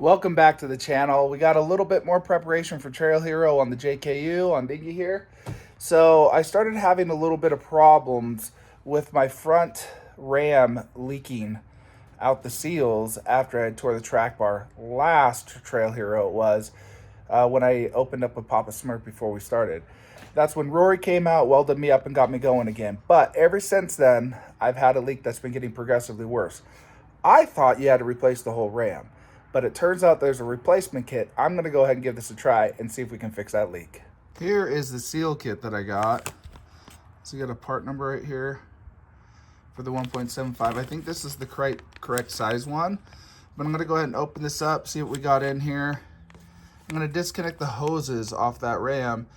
Welcome back to the channel. We got a little bit more preparation for Trail Hero on the JKU on dinghy here. So I started having a little bit of problems with my front ram leaking out the seals after I tore the track bar. Last Trail Hero it was when I opened up with Papa Smurf before we started. That's when Rory came out, welded me up, and got me going again. But ever since then, I've had a leak that's been getting progressively worse. I thought you had to replace the whole ram, but it turns out there's a replacement kit. I'm going to go ahead and give this a try and see if we can fix that leak. Here is the seal kit that I got. So you got a part number right here for the 1.75. I think this is the correct size one, but I'm going to go ahead and open this up, see what we got in here. I'm going to disconnect the hoses off that ram,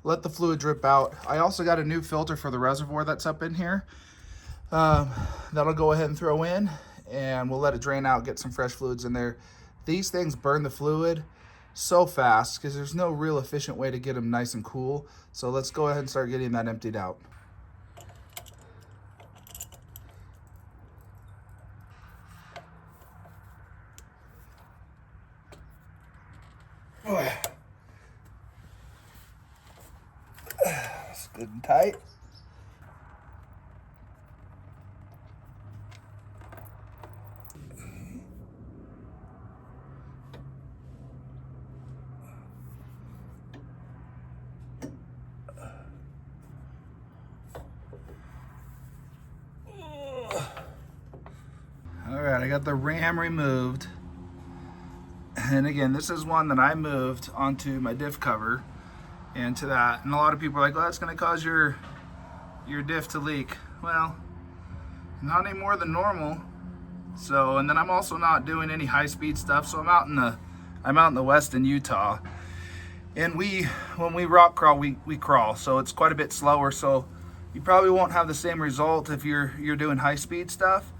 let the fluid drip out. I also got a new filter for the reservoir that's up in here. That'll go ahead and throw in, and we'll let it drain out, get some fresh fluids in there. These things burn the fluid so fast because there's no real efficient way to get them nice and cool. So let's go ahead and start getting that emptied out. It's good and tight. All right, I got the ram removed. And again, this is one that I moved onto my diff cover and to that. And a lot of people are like, well, that's gonna cause your diff to leak. Well, not any more than normal. So, and then I'm also not doing any high-speed stuff. So I'm out in the west in Utah. And when we rock crawl, we crawl. So it's quite a bit slower. So you probably won't have the same result if you're doing high-speed stuff,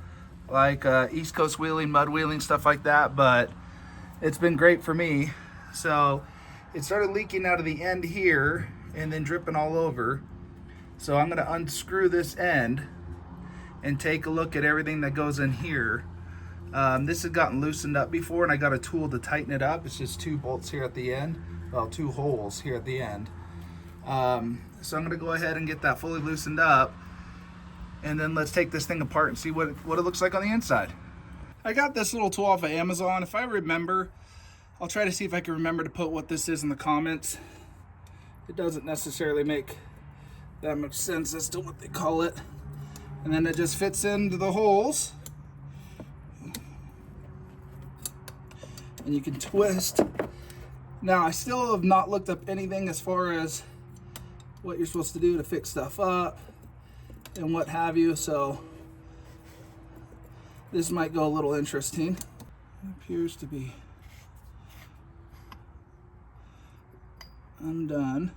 like East Coast wheeling, mud wheeling, stuff like that. But it's been great for me. So it started leaking out of the end here and then dripping all over. So I'm gonna unscrew this end and take a look at everything that goes in here. This had gotten loosened up before, and I got a tool to tighten it up. It's just 2 bolts here at the end, well, 2 holes here at the end. So I'm gonna go ahead and get that fully loosened up, and then let's take this thing apart and see what it looks like on the inside. I got this little tool off of Amazon. If I remember, I'll try to see if I can remember to put what this is in the comments. It doesn't necessarily make that much sense as to what they call it. And then it just fits into the holes. And you can twist. Now, I still have not looked up anything as far as what you're supposed to do to fix stuff up and what have you, so this might go a little interesting. It appears to be undone.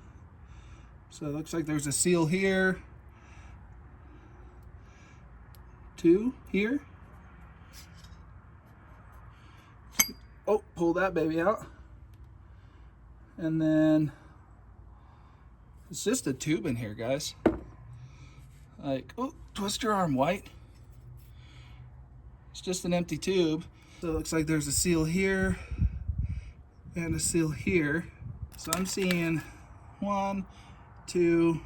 So it looks like there's a seal here, 2 here. Oh, pull that baby out. And then it's just a tube in here, guys. Like, oh, twist your arm, White. It's just an empty tube. So it looks like there's a seal here and a seal here. So I'm seeing 1, 2,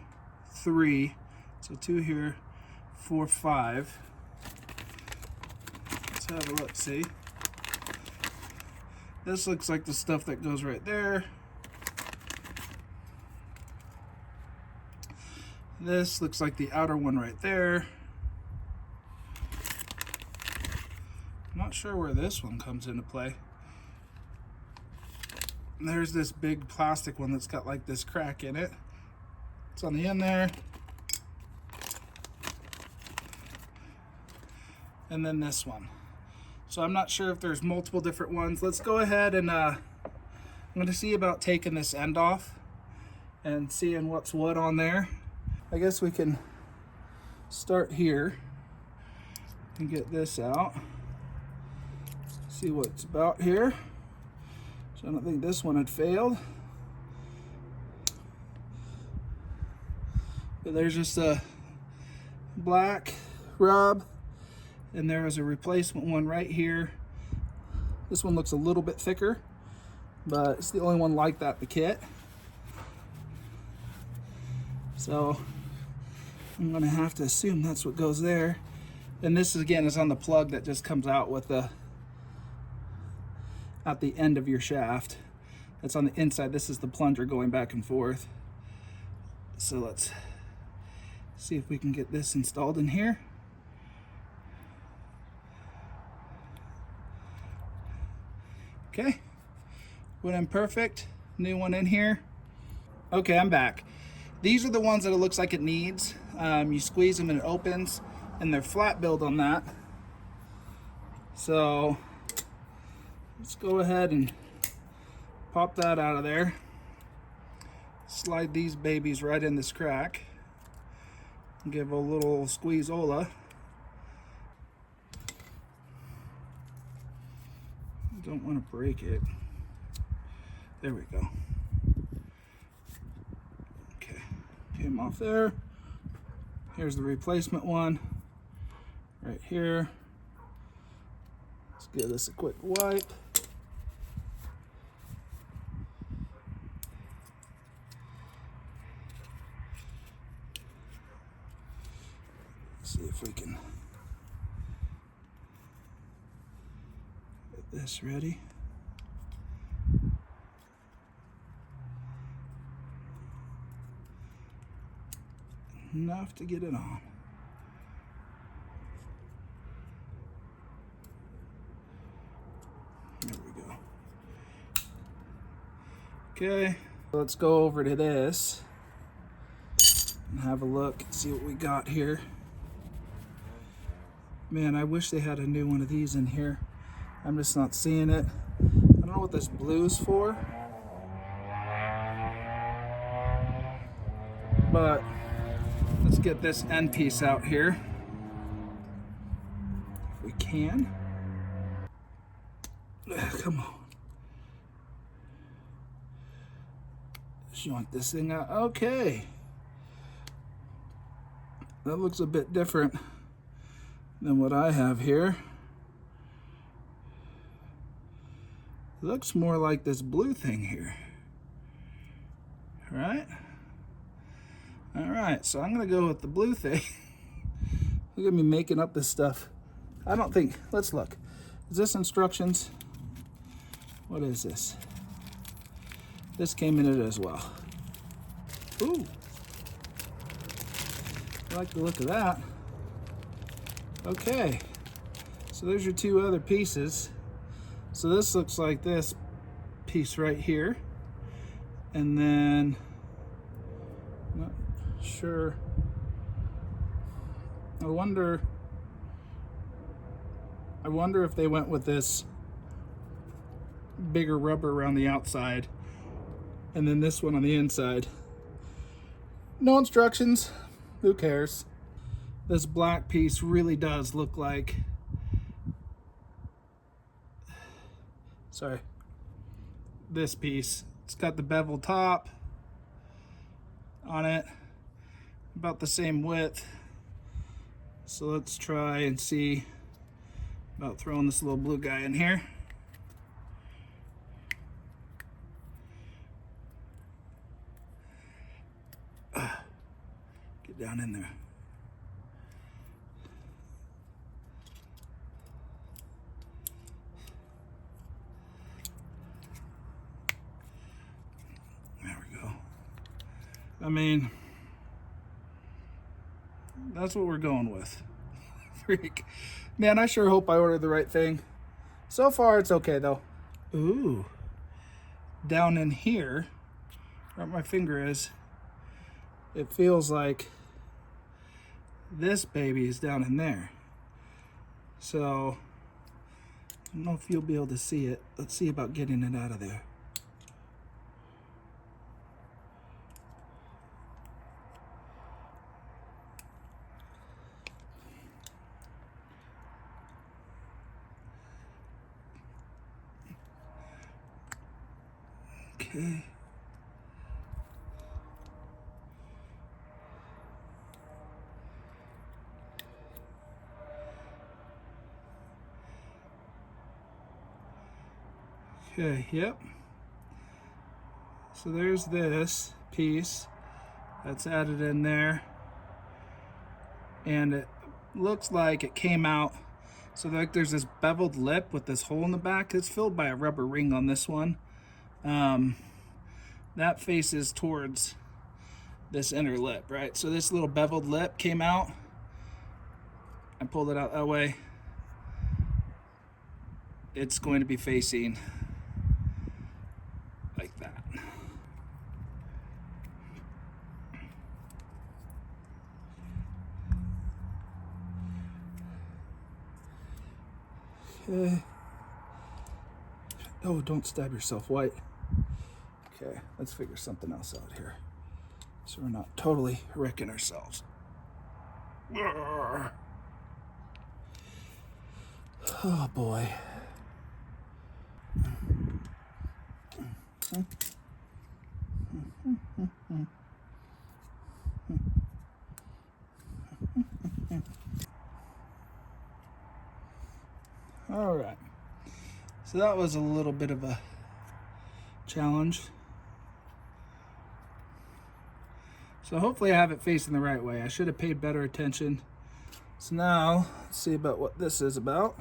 3. So 2 here, 4, 5. Let's have a look, see. This looks like the stuff that goes right there. This looks like the outer one right there. I'm not sure where this one comes into play. And there's this big plastic one that's got like this crack in it. It's on the end there. And then this one. So I'm not sure if there's multiple different ones. Let's go ahead and I'm gonna see about taking this end off and seeing what's what on there. I guess we can start here and get this out. See what's about here. So I don't think this one had failed. But there's just a black rub, and there is a replacement one right here This one looks a little bit thicker, but it's the only one like that in the kit. So I'm gonna have to assume that's what goes there. And this again is on the plug that just comes out with the at the end of your shaft. That's on the inside. This is the plunger going back and forth. So let's see if we can get this installed in here. Okay, went in perfect. New one in here. Okay, I'm back. These are the ones that it looks like it needs. You squeeze them and it opens, and they're flat build on that. So let's go ahead and pop that out of there. Slide these babies right in this crack. Give a little squeeze-ola. Don't want to break it. There we go. Okay, came off there. Here's the replacement one right here. Let's give this a quick wipe. See if we can get this ready. Enough to get it on. There we go. Okay, let's go over to this and have a look and see what we got here. Man, I wish they had a new one of these in here. I'm just not seeing it. I don't know what this blue is for, but let's get this end piece out here if we can. Come on. Joint this thing out. Okay. That looks a bit different than what I have here. It looks more like this blue thing here. Right? Alright, so I'm gonna go with the blue thing. Look at me making up this stuff. I don't think, let's look. Is this instructions? What is this? This came in it as well. Ooh. I like the look of that. Okay, so there's your two other pieces. So this looks like this piece right here. And then, not sure. I wonder if they went with this bigger rubber around the outside and then this one on the inside. No instructions, who cares? This black piece really does look like, sorry, this piece. It's got the bevel top on it, about the same width. So let's try and see about throwing this little blue guy in here. Get down in there. There we go. I mean, that's what we're going with. Freak. Man, I sure hope I ordered the right thing. So far, it's okay though. Ooh. Down in here, where my finger is, it feels like this baby is down in there. So, I don't know if you'll be able to see it. Let's see about getting it out of there. Okay. Okay, yep. So there's this piece that's added in there. And it looks like it came out. So like there's this beveled lip with this hole in the back. It's filled by a rubber ring on this one. That faces towards this inner lip, right? So this little beveled lip came out. I pulled it out that way. It's going to be facing like that. Okay. Oh, don't stab yourself, White. Okay, let's figure something else out here, so we're not totally wrecking ourselves. Oh boy. All right, so that was a little bit of a challenge. So hopefully I have it facing the right way. I should have paid better attention. So now, let's see about what this is about.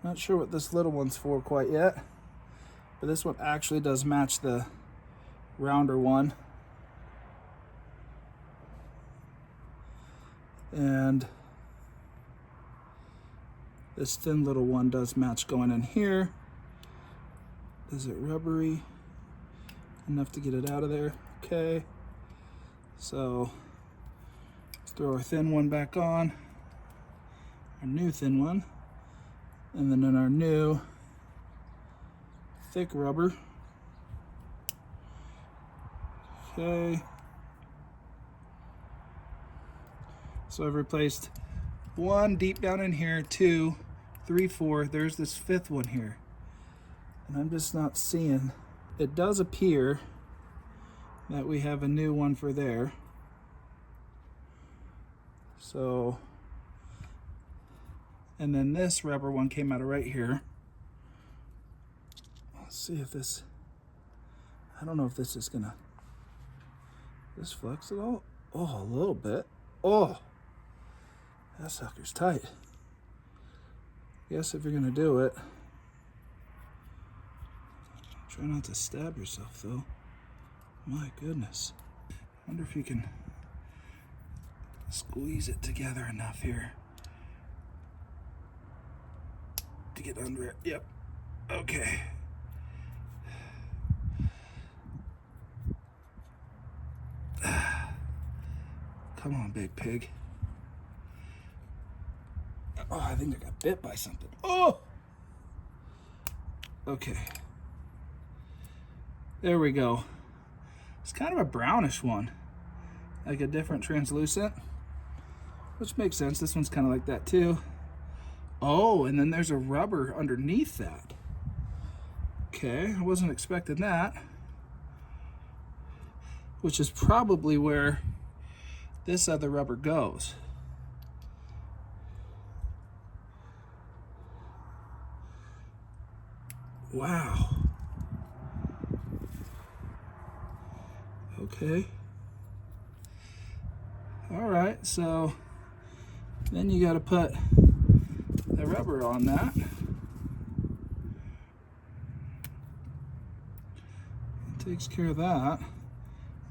Not sure what this little one's for quite yet, but this one actually does match the rounder one. And this thin little one does match going in here. Is it rubbery enough to get it out of there? Okay. So let's throw our thin one back on, our new thin one, and then in our new thick rubber. Okay. So I've replaced one deep down in here, 2, 3, 4. There's this 5th one here. And I'm just not seeing. It does appear that we have a new one for there. So, and then this rubber one came out of right here. Let's see if this, I don't know if this is gonna, this flex at all? Oh, a little bit. Oh, that sucker's tight. Guess if you're gonna do it, try not to stab yourself though. My goodness. I wonder if you can squeeze it together enough here to get under it. Yep. Okay. Come on, big pig. Oh, I think I got bit by something. Oh! Okay. There we go. It's kind of a brownish one, like a different translucent, which makes sense. This one's kind of like that too. Oh, and then there's a rubber underneath that. Okay, I wasn't expecting that, which is probably where this other rubber goes. Wow. Okay. All right, so then you got to put the rubber on that. It takes care of that.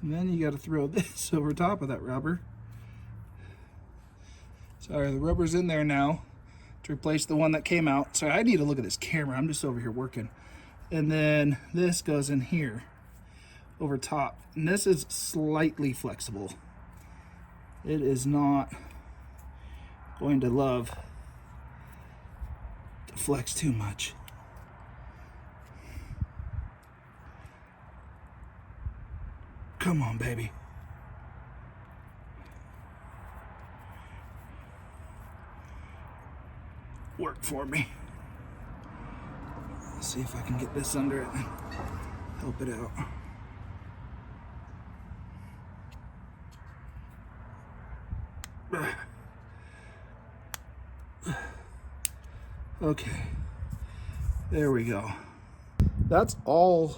And then you got to throw this over top of that rubber. Sorry, the rubber's in there now to replace the one that came out. Sorry, I need to look at this camera. I'm just over here working. And then this goes in here over top. And this is slightly flexible. It is not going to love to flex too much. Come on, baby. Work for me. Let's see if I can get this under it and help it out. Okay, there we go. That's all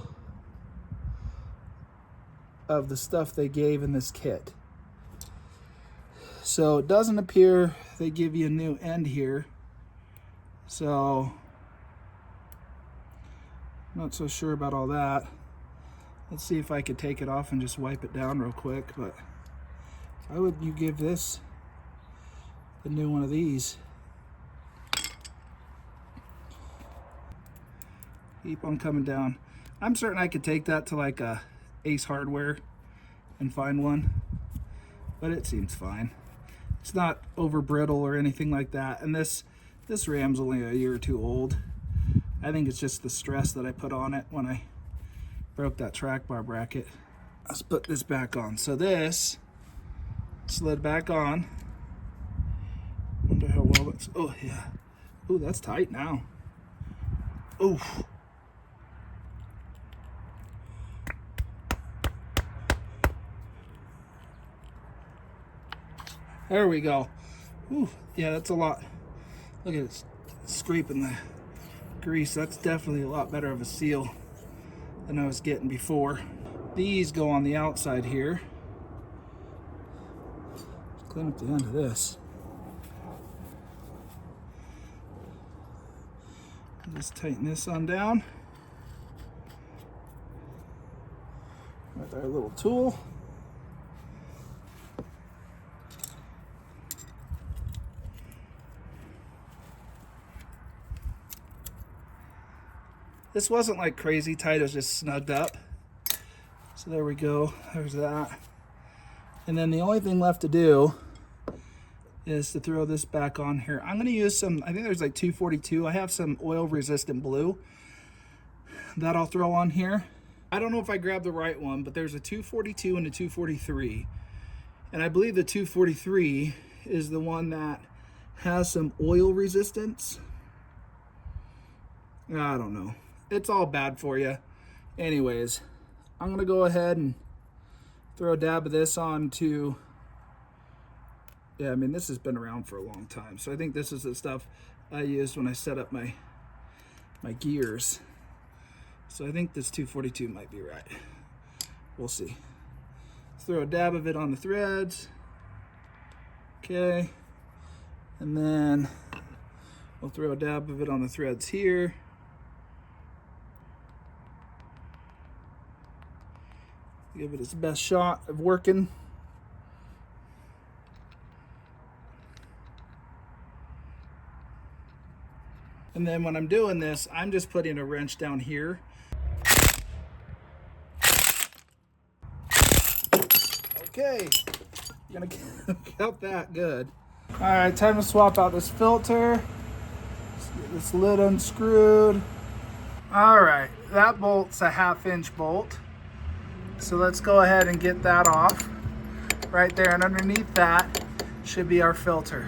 of the stuff they gave in this kit. So it doesn't appear they give you a new end here. So not so sure about all that. Let's see if I could take it off and just wipe it down real quick. But why would you give this a new one of these? Keep on coming down. I'm certain I could take that to like a Ace Hardware and find one, but it seems fine. It's not over brittle or anything like that. And this ram's only a year or two old. I think it's just the stress that I put on it when I broke that track bar bracket. Let's put this back on. So this slid back on. Wonder how well it's, oh yeah. Oh, that's tight now. Oh. There we go. Ooh, yeah, that's a lot. Look at it scraping the grease. That's definitely a lot better of a seal than I was getting before. These go on the outside here. Clean up the end of this. Just tighten this on down with our little tool. This wasn't like crazy tight, it was just snugged up. So there we go, there's that. And then the only thing left to do is to throw this back on here. I'm gonna use some, I think there's like 242. I have some oil resistant blue that I'll throw on here. I don't know if I grabbed the right one, but there's a 242 and a 243. And I believe the 243 is the one that has some oil resistance. I don't know. It's all bad for you. Anyways, I'm gonna go ahead and throw a dab of this onto, yeah, I mean, this has been around for a long time. So I think this is the stuff I used when I set up my gears. So I think this 242 might be right. We'll see. Let's throw a dab of it on the threads. Okay. And then we'll throw a dab of it on the threads here. Give it its best shot of working. And then when I'm doing this, I'm just putting a wrench down here. Okay, I'm gonna count that good. All right, time to swap out this filter. Let's get this lid unscrewed. All right, that bolt's a 1/2 inch bolt. So let's go ahead and get that off right there, and underneath that should be our filter.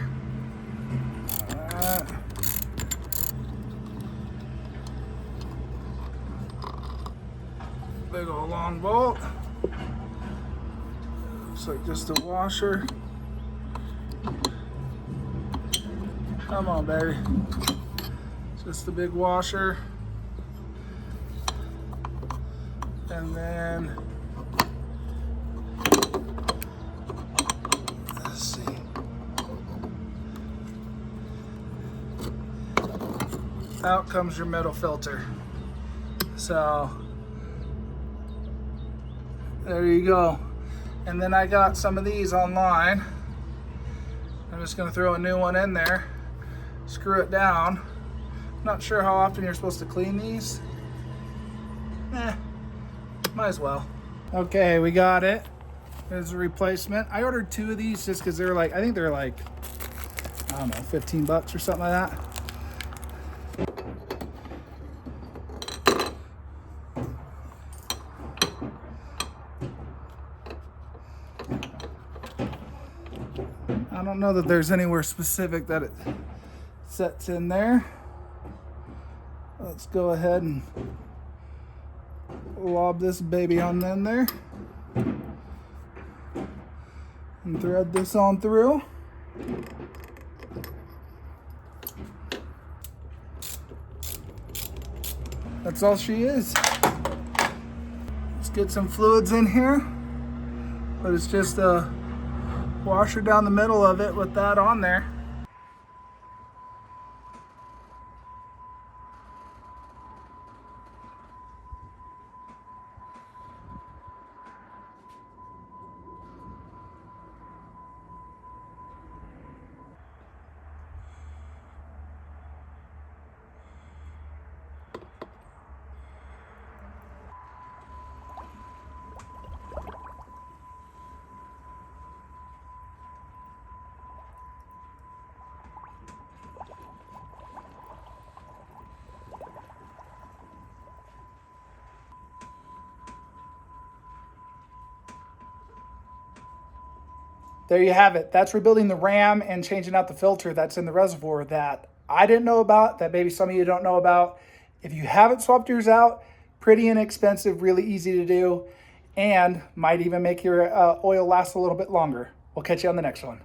Big old long bolt. Looks like just a washer. Come on, baby. Just a big washer. And then let's see. Out comes your middle filter. So there you go. And then I got some of these online. I'm just gonna throw a new one in there, screw it down. Not sure how often you're supposed to clean these. Might as well. Okay, we got it. There's a replacement. I ordered 2 of these just because they're like, I think they're like, I don't know, 15 bucks or something like that. I don't know that there's anywhere specific that it sets in there. Let's go ahead and lob this baby on in there and thread this on through. That's all she is. Let's get some fluids in here. But it's just a washer down the middle of it with that on there. There you have it. That's rebuilding the ram and changing out the filter that's in the reservoir that I didn't know about, that maybe some of you don't know about. If you haven't swapped yours out, pretty inexpensive, really easy to do, and might even make your oil last a little bit longer. We'll catch you on the next one.